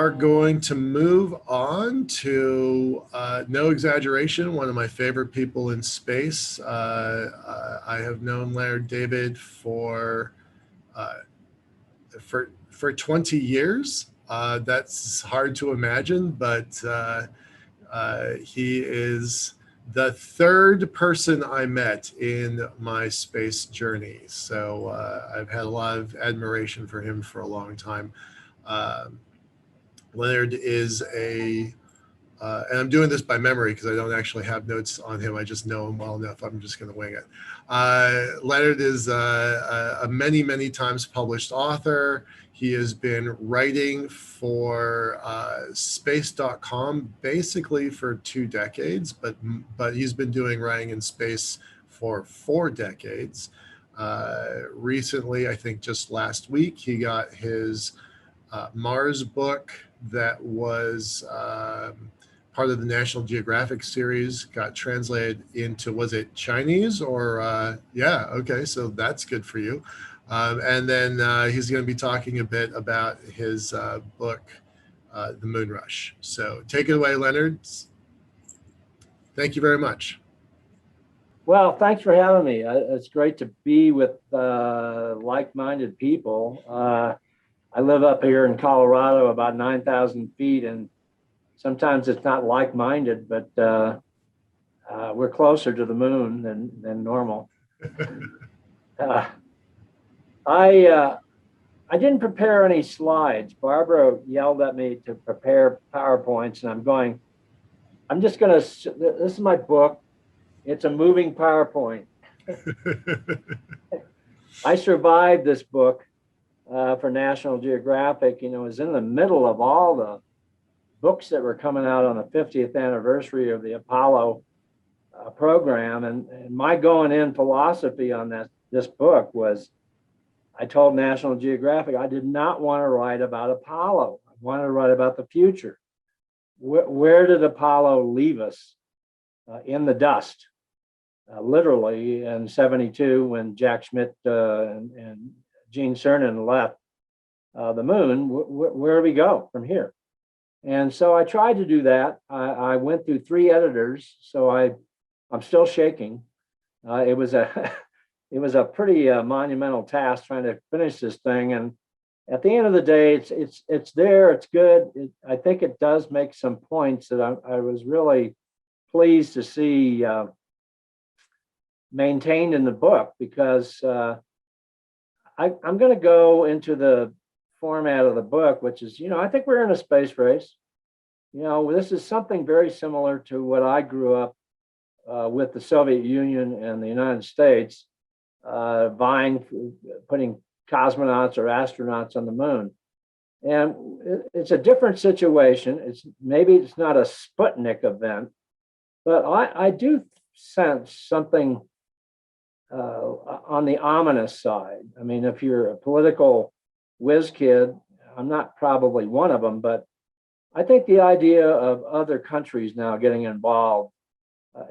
are going to move on to, no exaggeration, one of my favorite people in space. I have known Leonard David uh, for 20 years. That's hard to imagine, but he is the third person I met in my space journey. So I've had a lot of admiration for him for a long time. Um, Leonard is and I'm doing this by memory because I don't actually have notes on him. I just know him well enough. I'm just going to wing it. Leonard is a many, many times published author. He has been writing for space.com basically for 2 decades, but he's been doing writing in space for 4 decades. Recently, I think just last week, he got his Mars book that was part of the National Geographic series, got translated into, was it Chinese or, yeah, okay, so that's good for you. And then he's going to be talking a bit about his book, The Moon Rush. So take it away, Leonard. Thank you very much. Well, thanks for having me. It's great to be with like-minded people. I live up here in Colorado, about 9,000 feet, and sometimes it's not like-minded, but we're closer to the moon than normal. I didn't prepare any slides. Barbara yelled at me to prepare PowerPoints, and I'm just going to, this is my book. It's a moving PowerPoint. I survived this book for National Geographic. You know, it was in the middle of all the books that were coming out on the 50th anniversary of the Apollo program. And my going in philosophy on this book was, I told National Geographic, I did not want to write about Apollo. I wanted to write about the future. Where did Apollo leave us in the dust? Literally in '72, when Jack Schmitt and Gene Cernan left the moon, where do we go from here? And so I tried to do that. I went through 3 editors, so I'm still shaking. It was a pretty monumental task trying to finish this thing. And at the end of the day, it's there, it's good. I think it does make some points that I was really pleased to see maintained in the book, because I'm going to go into the format of the book, which is, I think we're in a space race. This is something very similar to what I grew up with the Soviet Union and the United States, vying for putting cosmonauts or astronauts on the moon. And it's a different situation. Maybe it's not a Sputnik event, but I do sense something on the ominous side. I mean, if you're a political whiz kid, I'm not probably one of them, but I think the idea of other countries now getting involved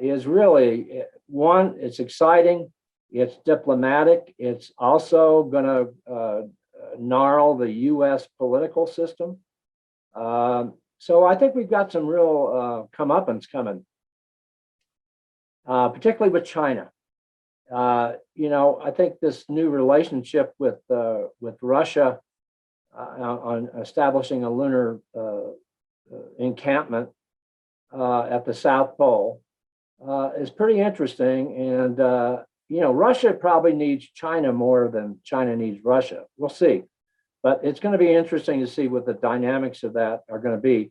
is really, one, it's exciting, it's diplomatic, it's also going to gnarl the US political system. So I think we've got some real comeuppance coming, particularly with China. I think this new relationship with Russia on establishing a lunar encampment at the South Pole is pretty interesting. And, Russia probably needs China more than China needs Russia. We'll see. But it's going to be interesting to see what the dynamics of that are going to be.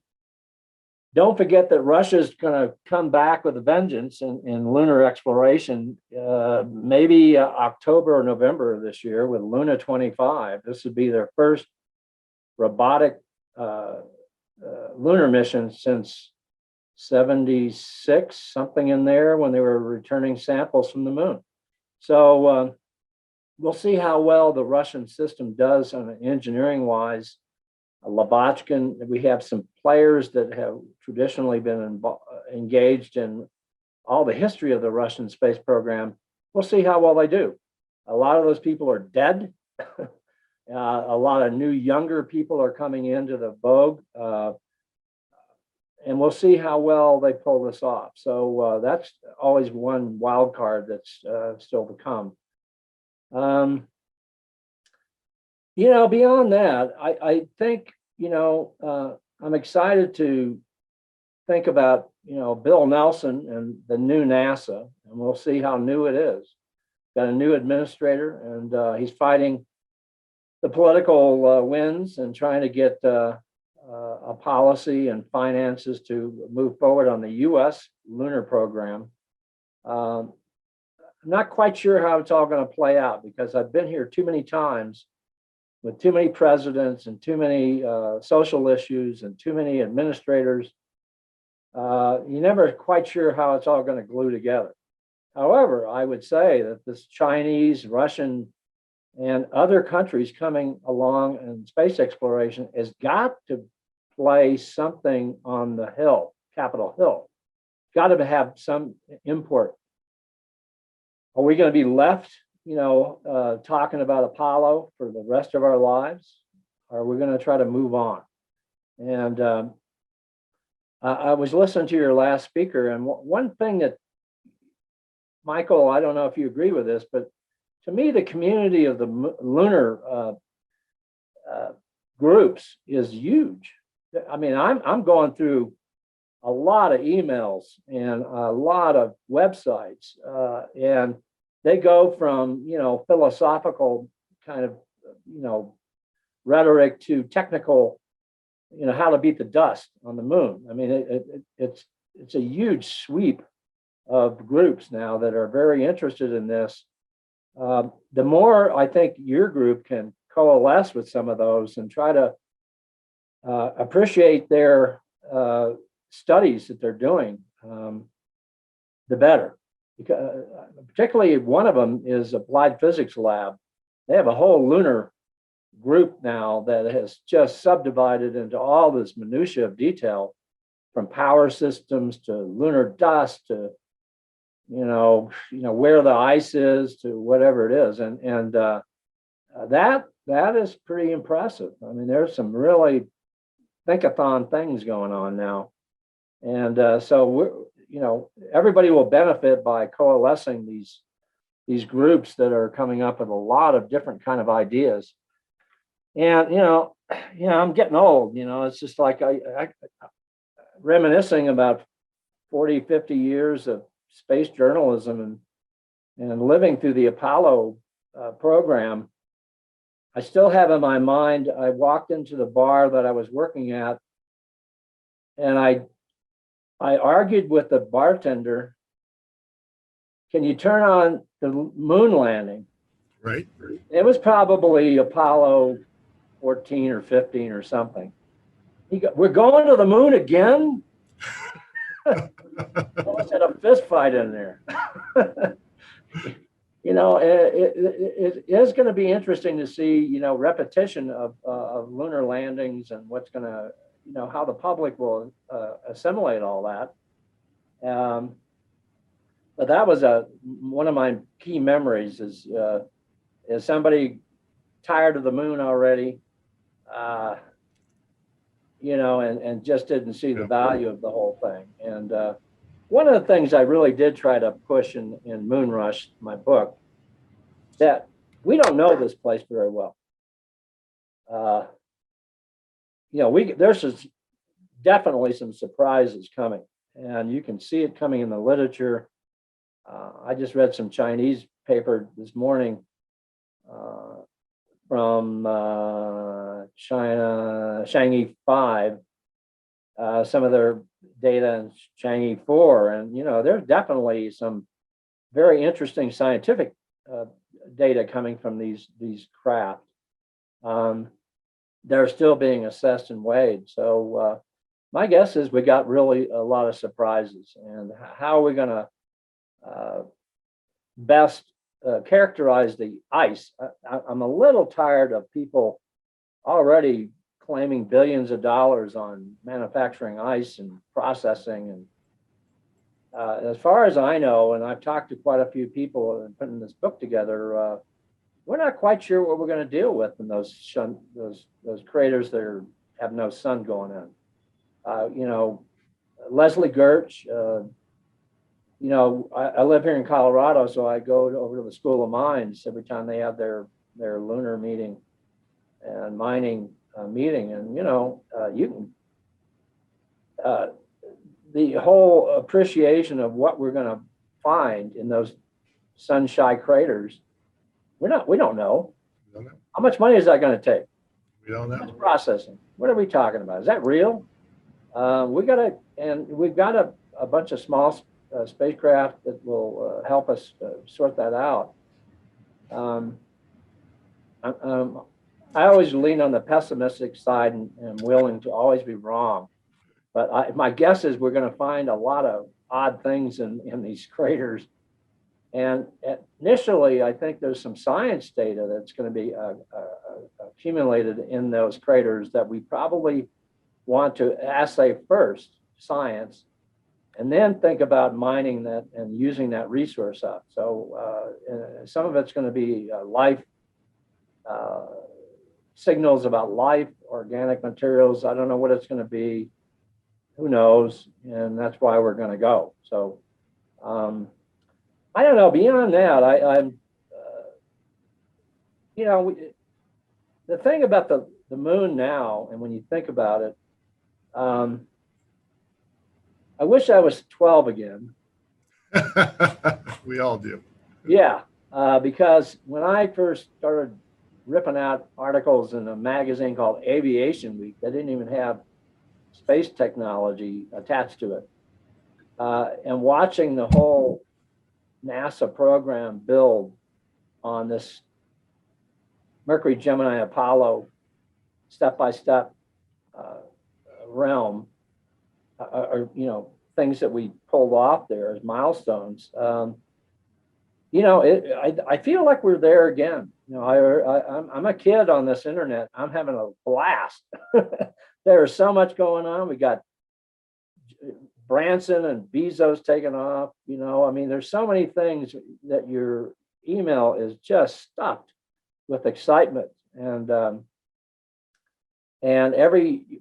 Don't forget that Russia's going to come back with a vengeance in lunar exploration, maybe October or November of this year with Luna 25. This would be their first robotic lunar mission since '76, something in there, when they were returning samples from the moon. So we'll see how well the Russian system does on engineering wise. Lobachkin, we have some players that have traditionally been engaged in all the history of the Russian space program. We'll see how well they do. A lot of those people are dead, A lot of new younger people are coming into the vogue, and we'll see how well they pull this off. So that's always one wild card that's still to come. Beyond that, I think, I'm excited to think about, Bill Nelson and the new NASA, and we'll see how new it is. Got a new administrator, and he's fighting the political winds and trying to get a policy and finances to move forward on the U.S. lunar program. I'm not quite sure how it's all going to play out, because I've been here too many times with too many presidents and too many social issues and too many administrators. You're never quite sure how it's all going to glue together. However, I would say that this Chinese, Russian, and other countries coming along in space exploration has got to play something on the Hill, Capitol Hill. Got to have some import. Are we going to be left, talking about Apollo for the rest of our lives? Or are we going to try to move on? And I was listening to your last speaker, and one thing that, Michael, I don't know if you agree with this, but to me, the community of the lunar groups is huge. I mean, I'm going through a lot of emails and a lot of websites, and they go from, philosophical kind of, rhetoric to technical, how to beat the dust on the moon. I mean, it's a huge sweep of groups now that are very interested in this. The more I think your group can coalesce with some of those and try to appreciate their studies that they're doing, the better. Because, particularly one of them is Applied Physics Lab. They have a whole lunar group now that has just subdivided into all this minutia of detail, from power systems to lunar dust to where the ice is to whatever it is, and that is pretty impressive. I mean, there's some really think-a-thon things going on now, and so we're, everybody will benefit by coalescing these groups that are coming up with a lot of different kind of ideas. And I'm getting old. It's just like I reminiscing about 40, 50 years of space journalism and living through the Apollo program. I still have in my mind, I walked into the bar that I was working at, and I argued with the bartender, can you turn on the moon landing? Right. It was probably Apollo 14 or 15 or something. We're going to the moon again? Almost had a fist fight in there. It is going to be interesting to see, repetition of lunar landings and what's going to, how the public will assimilate all that. But that was one of my key memories is somebody tired of the moon already, and just didn't see the value of the whole thing. And one of the things I really did try to push in Moonrush, my book, that we don't know this place very well. There's definitely some surprises coming, and you can see it coming in the literature. I just read some Chinese paper this morning from China, Chang'e 5, some of their data in Chang'e 4, and there's definitely some very interesting scientific data coming from these craft. They're still being assessed and weighed. So my guess is we got really a lot of surprises, and how are we going to best characterize the ice? I'm a little tired of people already claiming billions of dollars on manufacturing ice and processing. And as far as I know, and I've talked to quite a few people and putting this book together, we're not quite sure what we're going to deal with in those craters that have no sun going in. You know, Leslie Gertz, you know, I live here in Colorado, so I go over to the School of Mines every time they have their lunar meeting and mining meeting. And, you know, you can, the whole appreciation of what we're going to find in those sunshine craters, we don't know. We don't know. How much money is that going to take? We don't know. How much processing? What are we talking about? Is that real? We've got a bunch of small spacecraft that will help us sort that out. I always lean on the pessimistic side and am willing to always be wrong. But my guess is we're going to find a lot of odd things in these craters. And initially, I think there's some science data that's going to be accumulated in those craters that we probably want to assay first, science, and then think about mining that and using that resource up. So some of it's going to be life signals about life, organic materials. I don't know what it's going to be. Who knows? And that's why we're going to go. So I don't know. Beyond that, I'm you know, the thing about the moon now, and when you think about it, I wish I was 12 again. We all do. Yeah, because when I first started ripping out articles in a magazine called Aviation Week, that didn't even have space technology attached to it, and watching the whole NASA program build on this Mercury, Gemini, Apollo step-by-step realm, or you know, things that we pulled off there as milestones. You know, I feel like we're there again. You know, I'm a kid on this internet. I'm having a blast. There's so much going on. We got Branson and Bezos taking off. You know, I mean, there's so many things that your email is just stuffed with excitement. And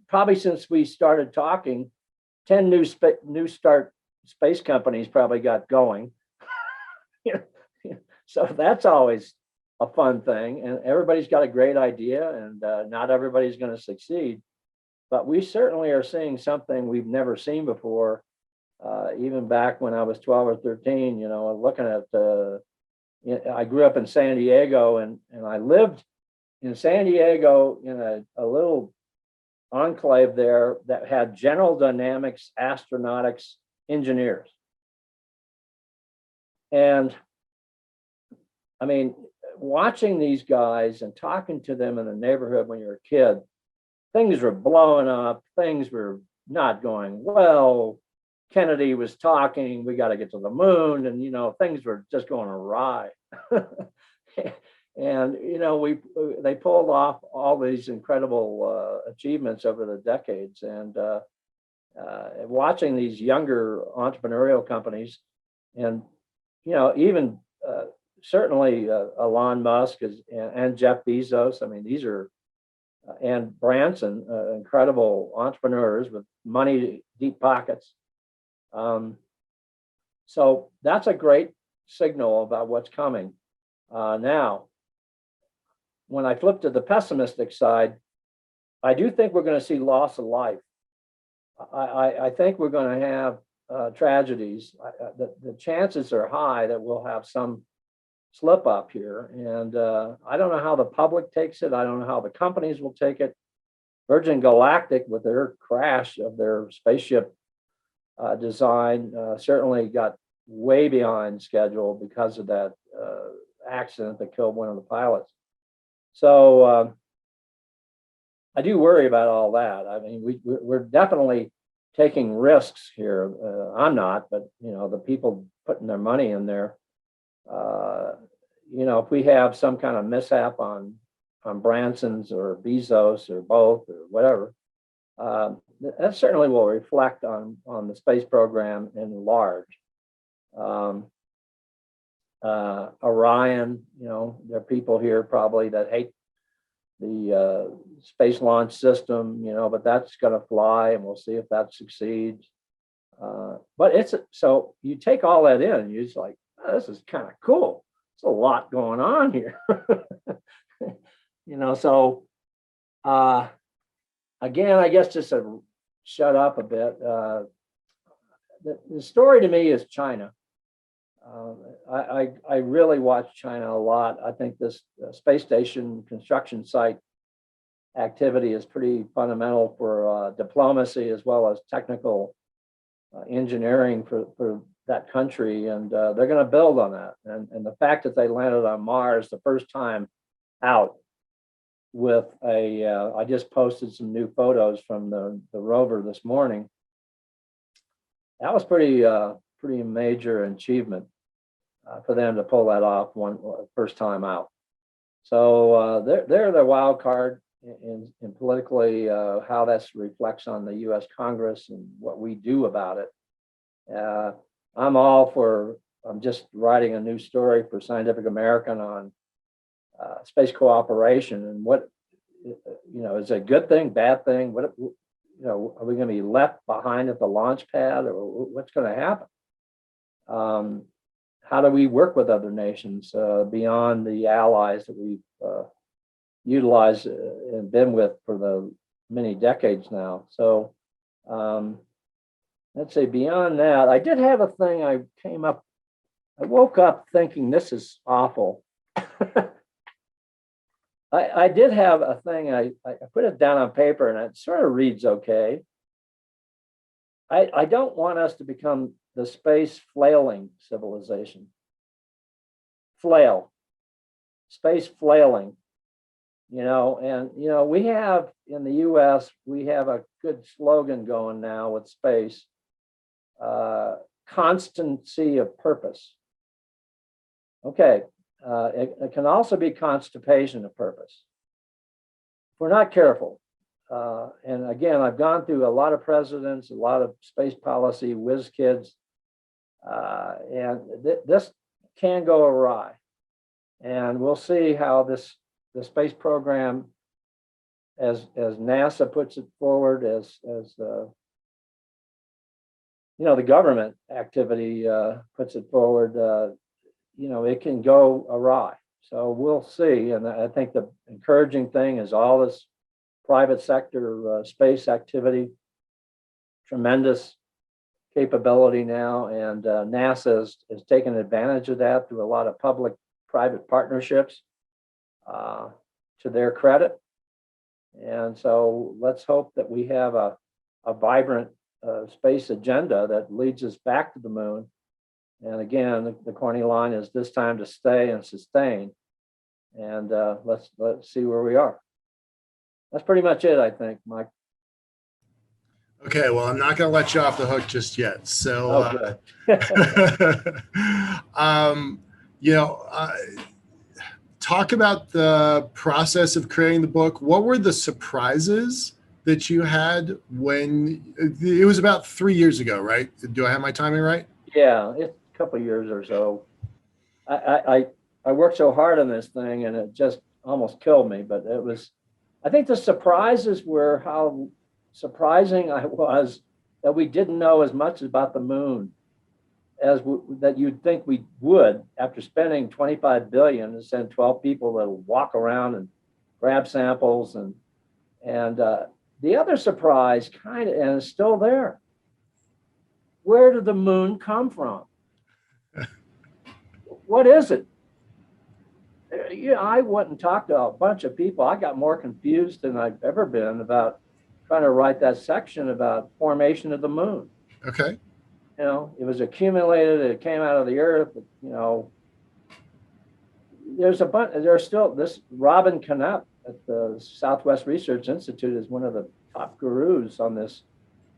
probably since we started talking, 10 new start space companies probably got going. So that's always a fun thing. And everybody's got a great idea, and not everybody's going to succeed. But we certainly are seeing something we've never seen before. Even back when I was 12 or 13, you know, looking at, I grew up in San Diego, and I lived in San Diego in a little enclave there that had General Dynamics astronautics engineers. And I mean, watching these guys and talking to them in the neighborhood when you're a kid, things were blowing up, things were not going well. Kennedy was talking, we got to get to the moon, and you know, things were just going awry. And you know, they pulled off all these incredible achievements over the decades. And watching these younger entrepreneurial companies, and you know, even certainly Elon Musk and Jeff Bezos. I mean, these are and Branson, incredible entrepreneurs with money, deep pockets. So that's a great signal about what's coming. Now, when I flip to the pessimistic side, I do think we're going to see loss of life. I think we're going to have tragedies. The chances are high that we'll have some slip up here. And I don't know how the public takes it. I don't know how the companies will take it. Virgin Galactic, with their crash of their spaceship design, certainly got way behind schedule because of that accident that killed one of the pilots. So I do worry about all that. I mean, we're definitely taking risks here. I'm not, but you know, the people putting their money in there. You know, if we have some kind of mishap on Branson's or Bezos or both or whatever, that certainly will reflect on the space program in large. Orion, there are people here probably that hate the Space Launch System, but that's going to fly, and we'll see if that succeeds. But so you take all that in, and you're just like, oh, this is kind of cool. There's a lot going on here. So again, I guess just to shut up a bit, the story to me is China. I really watch China a lot. I think this space station construction site activity is pretty fundamental for diplomacy as well as technical engineering for that country, and they're going to build on that. And the fact that they landed on Mars the first time out with I just posted some new photos from the rover this morning. That was pretty major achievement for them to pull that off first time out. So they're the wild card in politically how that reflects on the U.S. Congress and what we do about it. I'm just writing a new story for Scientific American on space cooperation and what is a good thing, bad thing. What are we going to be left behind at the launch pad, or what's going to happen? How do we work with other nations beyond the allies that we've utilized and been with for the many decades now? So let's say beyond that, I did have a thing. I woke up thinking this is awful. I did have a thing. I put it down on paper, and it sort of reads okay. I don't want us to become the space flailing civilization. Space flailing, and we have in the US, we have a good slogan going now with space, constancy of purpose. Okay, it can also be constipation of purpose. If we're not careful. And again, I've gone through a lot of presidents, a lot of space policy whiz kids, and this can go awry. And we'll see how the space program, as NASA puts it forward, as the government activity puts it forward, it can go awry. So we'll see. And I think the encouraging thing is all this private sector space activity, tremendous capability now, and NASA has taken advantage of that through a lot of public-private partnerships, to their credit. And so let's hope that we have a vibrant space agenda that leads us back to the moon. And again, the corny line is this time to stay and sustain. And let's see where we are. That's pretty much it, I think, Mike. Okay, well, I'm not going to let you off the hook just yet. So, talk about the process of creating the book. What were the surprises that you had when it was about 3 years ago, right? Do I have my timing right? Yeah, it's a couple of years or so. I worked so hard on this thing, and it just almost killed me. But I think the surprises were how surprising I was that we didn't know as much about the moon as that you'd think we would after spending $25 billion to send 12 people that'll walk around and grab samples. And the other surprise and it's still there. Where did the moon come from? What is it? I went and talked to a bunch of people. I got more confused than I've ever been about trying to write that section about formation of the moon. Okay. It was accumulated. It came out of the earth. There's a bunch. There's still this Robin Knapp at the Southwest Research Institute is one of the top gurus on this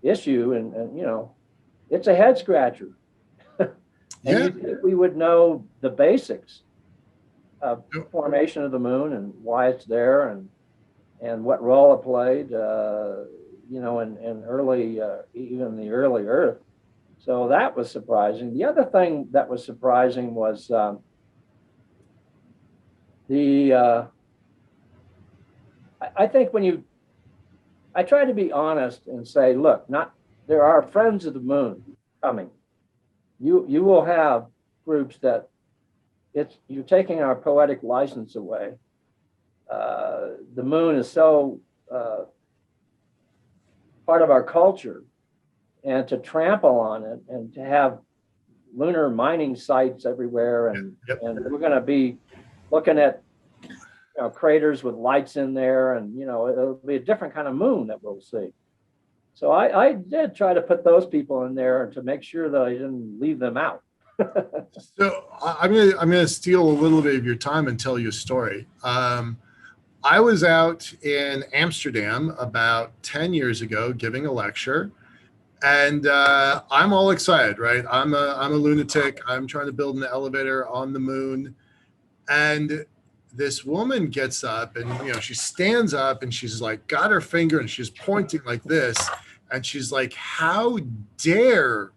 issue, and it's a head scratcher. Yeah. We would know the basics of formation of the moon and why it's there and what role it played, in early, even the early Earth. So that was surprising. The other thing that was surprising was the I think I try to be honest and say, look, not there are friends of the moon coming. You will have groups that you're taking our poetic license away. The moon is so part of our culture, and to trample on it and to have lunar mining sites everywhere, and we're going to be looking at craters with lights in there, and it'll be a different kind of moon that we'll see. So I did try to put those people in there to make sure that I didn't leave them out. So I'm gonna steal a little bit of your time and tell you a story. I was out in Amsterdam about 10 years ago giving a lecture, and I'm all excited, right? I'm a lunatic. I'm trying to build an elevator on the moon, and this woman gets up and she stands up and she's like got her finger and she's pointing like this, and she's like, "How dare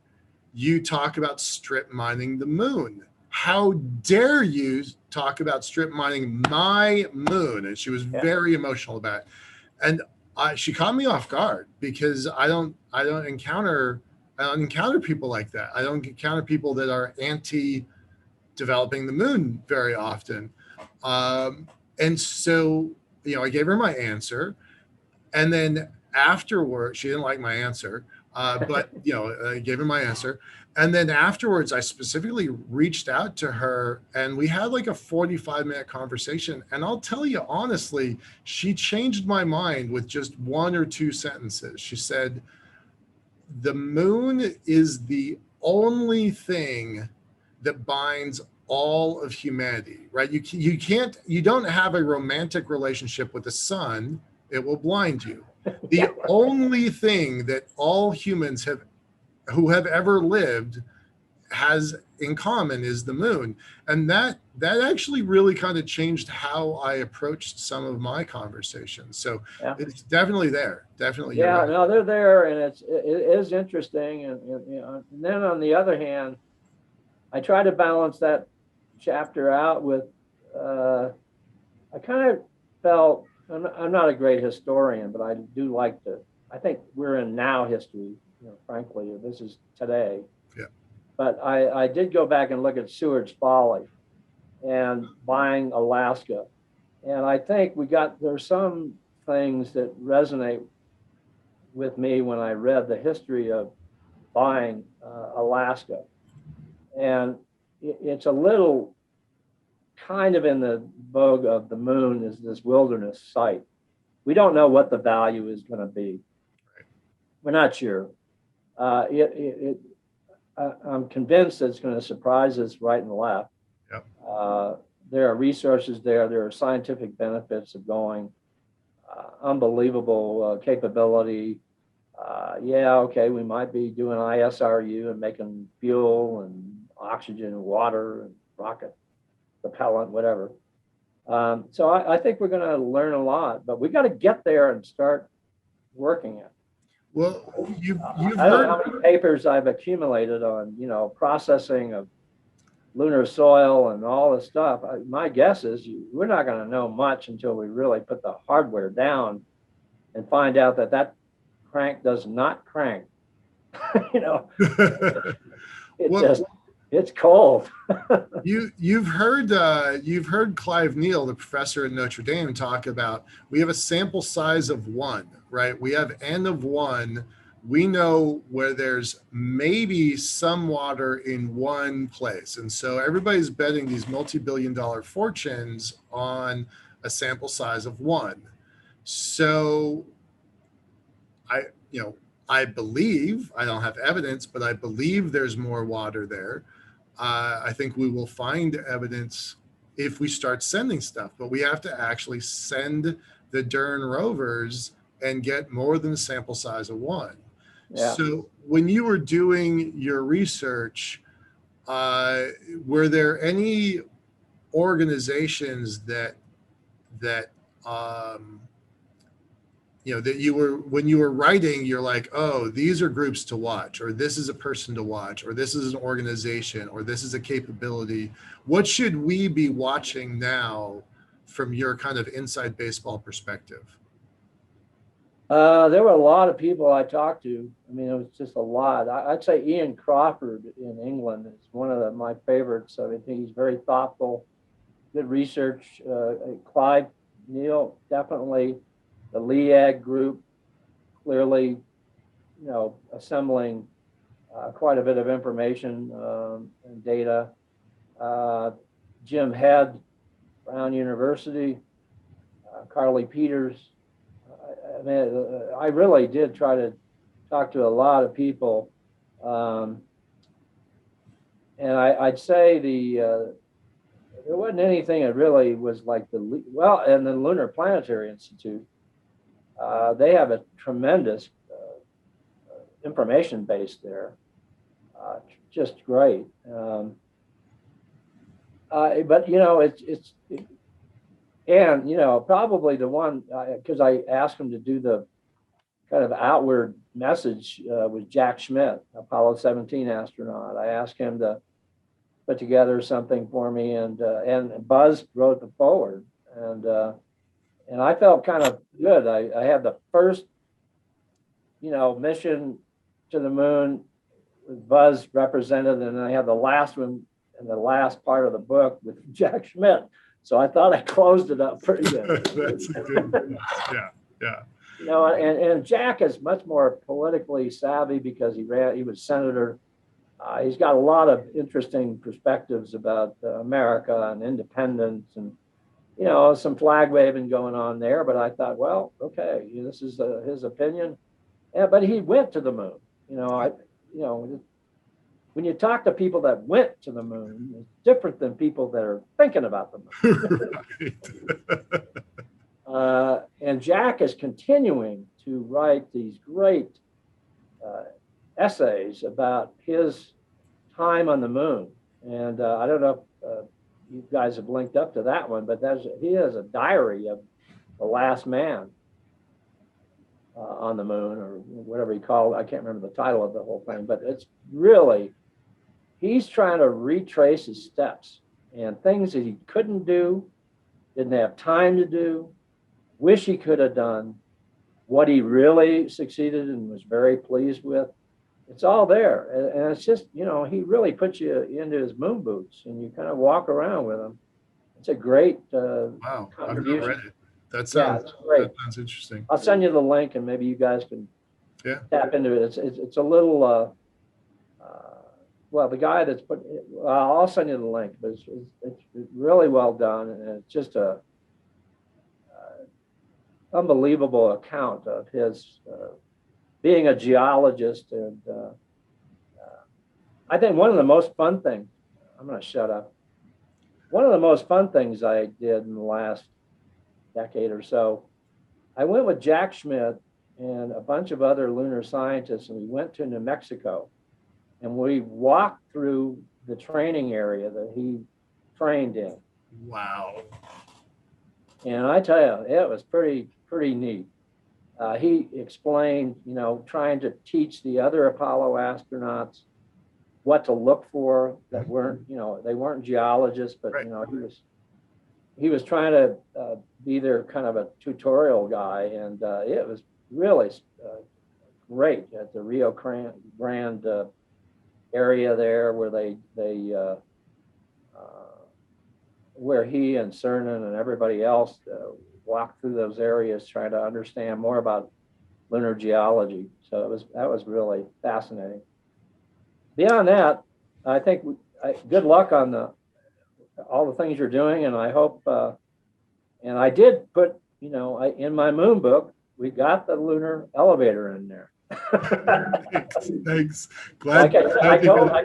you talk about strip mining the moon? How dare you talk about strip mining my moon?" And she was very emotional about it. And she caught me off guard because I don't encounter people like that. I don't encounter people that are anti developing the moon very often. And so, I gave her my answer, and then afterward, she didn't like my answer, but I gave her my answer. And then afterwards, I specifically reached out to her and we had like a 45-minute conversation. And I'll tell you honestly, she changed my mind with just one or two sentences. She said, "The moon is the only thing that binds all of humanity," right? You don't have a romantic relationship with the sun. It will blind you. The only thing that all humans who have ever lived has in common is the moon. And that actually really kind of changed how I approached some of my conversations. So it's definitely there. Definitely. Yeah, right. No, they're there, and it is interesting. And then on the other hand, I try to balance that chapter out with, I kind of felt, I'm not a great historian, but I do like I think we're in now history, frankly, this is today. Yeah. But I did go back and look at Seward's Folly and buying Alaska. And I think there's some things that resonate with me when I read the history of buying Alaska. And it's a little kind of in the vogue of the moon is this wilderness site. We don't know what the value is going to be. We're not sure. I'm convinced it's going to surprise us right and left. Yep. There are resources there. There are scientific benefits of going. Unbelievable capability. We might be doing ISRU and making fuel and oxygen and water and rocket propellant, whatever. So I think we're going to learn a lot, but we got to get there and start working it. Well, you've I don't know how many papers I've accumulated on, processing of lunar soil and all this stuff. My guess is we're not going to know much until we really put the hardware down and find out that crank does not crank. It's cold. You've heard Clive Neal, the professor at Notre Dame, talk about we have a sample size of 1, right? We have N of 1. We know where there's maybe some water in one place. And so everybody's betting these multi-billion-dollar fortunes on a sample size of 1. So I believe, I don't have evidence, but I believe there's more water there. I think we will find evidence if we start sending stuff, but we have to actually send the Dern rovers and get more than a sample size of 1. Yeah. So when you were doing your research, were there any organizations that you were, when you were writing, you're like, oh, these are groups to watch, or this is a person to watch, or this is an organization, or this is a capability? What should we be watching now from your kind of inside baseball perspective? There were a lot of people I talked to. I mean, it was just a lot. I'd say Ian Crawford in England is one of my favorites. I think he's very thoughtful, good research. Clive Neal, definitely. The LEAG group, clearly, assembling quite a bit of information and data. Jim Head, Brown University, Carly Peters. I mean, I really did try to talk to a lot of people. And I'd say there wasn't anything that really was like and the Lunar Planetary Institute, they have a tremendous information base there. Just great. But probably the one, because I asked him to do the kind of outward message was Jack Schmitt, Apollo 17 astronaut. I asked him to put together something for me, and Buzz wrote the forward, and I felt kind of good. I had the first, mission to the moon with Buzz represented, and I had the last one and the last part of the book with Jack Schmitt. So I thought I closed it up pretty good. That's a good one. Yeah. And Jack is much more politically savvy because he was senator. He's got a lot of interesting perspectives about America and independence and, some flag waving going on there. But I thought, well, okay, this is his opinion. Yeah, but he went to the moon. When you talk to people that went to the moon, it's different than people that are thinking about the moon. And Jack is continuing to write these great essays about his time on the moon. And I don't know if you guys have linked up to that one, but he has a diary of the last man on the moon, or whatever he called it. I can't remember the title of the whole thing, but it's really, he's trying to retrace his steps and things that he couldn't do, didn't have time to do, wish he could have done, what he really succeeded and was very pleased with. It's all there. And it's just, he really puts you into his moon boots and you kind of walk around with him. It's a great wow, I've not read it. That sounds interesting. I'll send you the link and maybe you guys can tap into it. It's a little, well, the guy that's I'll send you the link, but it's really well done. And it's just a unbelievable account of his being a geologist. And I think one of the most fun things, I'm going to shut up. One of the most fun things I did in the last decade or so, I went with Jack Schmitt and a bunch of other lunar scientists, and we went to New Mexico, and we walked through the training area that he trained in. Wow. And I tell you, it was pretty neat. He explained, trying to teach the other Apollo astronauts what to look for that weren't, they weren't geologists, but, right. He was trying to be their kind of a tutorial guy, and it was really great at the Rio Grande area there, where where he and Cernan and everybody else walked through those areas trying to understand more about lunar geology. So that was really fascinating. Beyond that, I think good luck on all the things you're doing, and I hope, and I did put, in my moon book, we got the lunar elevator in there. Thanks. Glad. I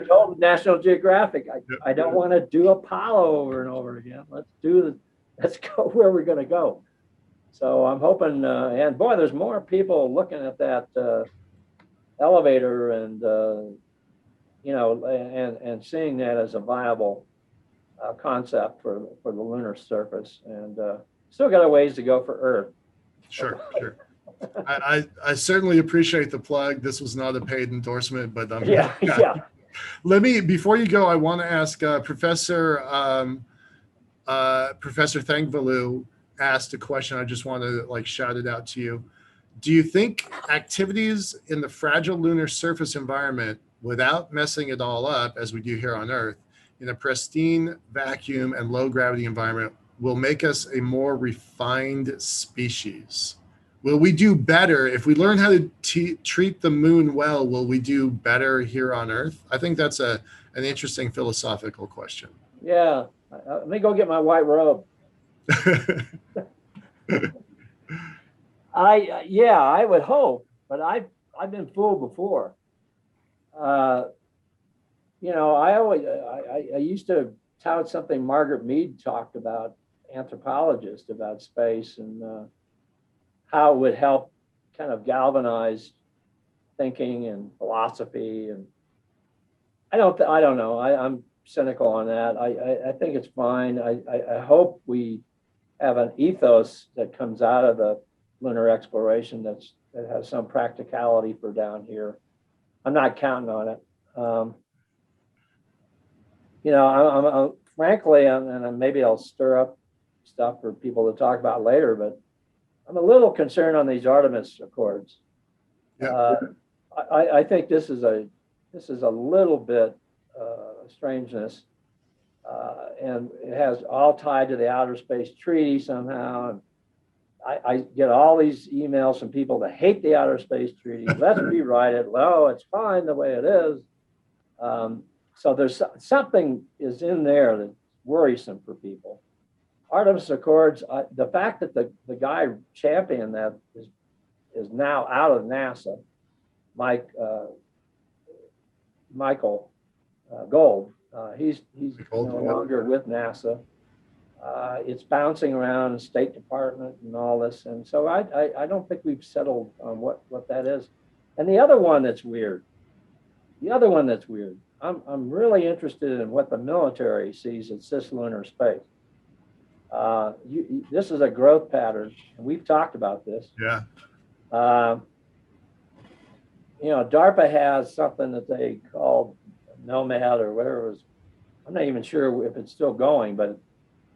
told National Geographic, I don't want to do Apollo over and over again. Let's go where we're going to go. So I'm hoping, and boy, there's more people looking at that elevator and and seeing that as a viable concept for the lunar surface, and still got a ways to go for Earth. Sure. I certainly appreciate the plug. This was not a paid endorsement, but yeah. Let me, before you go, I want to ask Professor Professor Thangvalu asked a question. I just want to like shout it out to you. Do you think activities in the fragile lunar surface environment, without messing it all up as we do here on Earth, in a pristine vacuum and low gravity environment, will make us a more refined species? Will we do better if we learn how to treat the moon well? Will we do better here on Earth? I think that's an interesting philosophical question. Yeah, let me go get my white robe. I would hope, but I've been fooled before. You know, I used to tout something Margaret Mead talked about, anthropologist, about space and how it would help kind of galvanize thinking and philosophy. And I don't know. I'm cynical on that. I think it's fine. I hope we have an ethos that comes out of the lunar exploration that has some practicality for down here. I'm not counting on it. You know, I'm frankly, and maybe I'll stir up stuff for people to talk about later, but I'm a little concerned on these Artemis Accords. Yeah. I think this is a little bit strangeness, and it has all tied to the Outer Space Treaty somehow. And I get all these emails from people that hate the Outer Space Treaty. Let's rewrite it. Well, it's fine the way it is. So there's something is in there that's worrisome for people. Artemis Accords, the fact that the guy championing that is now out of NASA, Michael Gold, he's no longer with NASA. It's bouncing around the State Department and all this, and so I don't think we've settled on what that is. And the other one that's weird, I'm really interested in what the military sees as cislunar space. This is a growth pattern, and we've talked about this. Yeah. You know, DARPA has something that they called Nomad or whatever it was. I'm not even sure if it's still going, but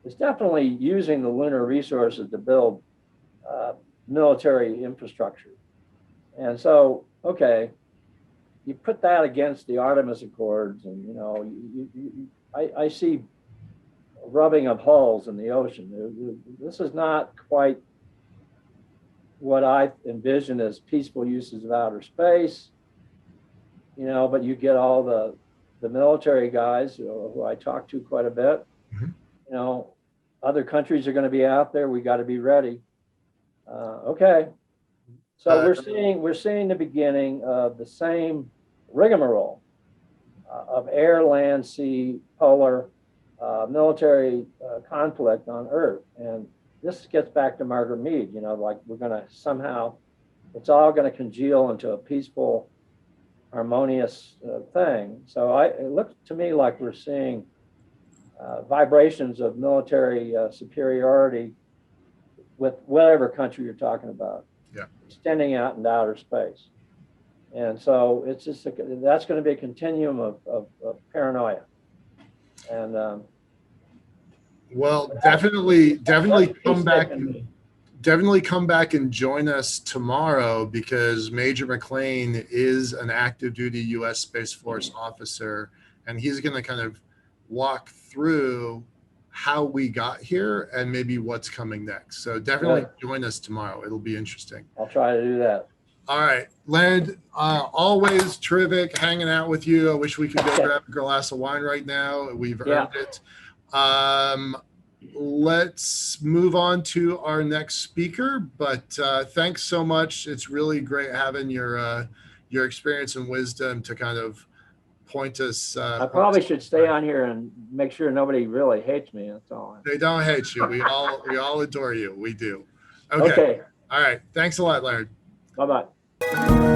it's definitely using the lunar resources to build military infrastructure. And so, okay, you put that against the Artemis Accords, and you know, I see rubbing of hulls in the ocean. This is not quite what I envision as peaceful uses of outer space, you know, but you get all the military guys who I talk to quite a bit. Mm-hmm. You know, other countries are going to be out there. We got to be ready. Okay. So we're seeing the beginning of the same rigmarole of air, land, sea, polar, military conflict on Earth. And this gets back to Margaret Mead, you know, like we're going to somehow, it's all going to congeal into a peaceful, harmonious thing. So it looks to me like we're seeing vibrations of military superiority with whatever country you're talking about, extending out into outer space. And so it's just that's going to be a continuum of paranoia. And well, definitely come back. Definitely come back and join us tomorrow, because Major McLean is an active duty U.S. Space Force officer, and he's going to kind of walk through how we got here and maybe what's coming next. So definitely join us tomorrow. It'll be interesting. I'll try to do that. All right, Leonard, always terrific hanging out with you. I wish we could go grab a glass of wine right now. We've earned it. Let's move on to our next speaker, but thanks so much. It's really great having your experience and wisdom to kind of point us. I probably should stay on here and make sure nobody really hates me. That's all. They don't hate you. We all adore you. We do. Okay. All right. Thanks a lot, Leonard. Bye-bye.